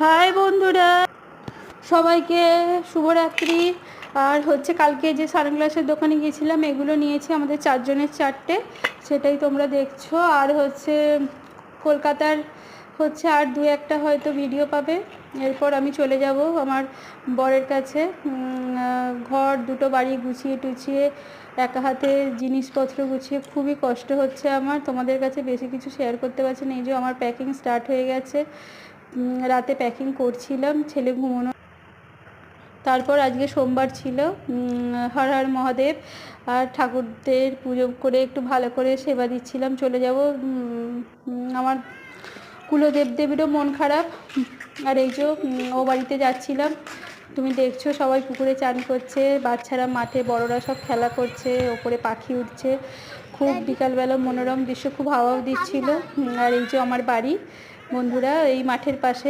High বন্ধুরা, সবাইকে শুভরাত্রি। আর কালকে যে সানগ্লাসের দোকানে গিয়েছিলাম, এগুলো নিয়েছি আমাদের 4 জনের 4টে, সেটাই তোমরা দেখছো। আর কলকাতার আর 2-1টা হয়তো ভিডিও পাবে। এরপর আমি চলে যাব আমার বরের কাছে। ঘর দুটো বাড়ি গুছিয়ে টুছিয়ে একা হাতে জিনিসপত্র গুছিয়ে খুবই কষ্ট হচ্ছে আমার। তোমাদের কাছে বেশি কিছু শেয়ার করতে পারছি না। এই যে আমার প্যাকিং স্টার্ট হয়ে গেছে, রাতে প্যাকিং করছিলাম, ছেলে ঘুমানো। তারপর আজকে সোমবার ছিল, হর হর মহাদেব, আর ঠাকুরদের পুজো করে একটু ভালো করে সেবা দিচ্ছিলাম। চলে যাব, আমার কুলদেবদেবেরও মন খারাপ। আর এই যে ও বাড়িতে যাচ্ছিলাম, তুমি দেখছো সবাই পুকুরে চান করছে, বাচ্চারা মাঠে, বড়রা সব খেলা করছে, ওপরে পাখি উঠছে। খুব বিকালবেলা মনোরম দৃশ্য, খুব হাওয়াও দিচ্ছিল। আর এই যে আমার বাড়ি বন্ধুরা, এই মাঠের পাশে।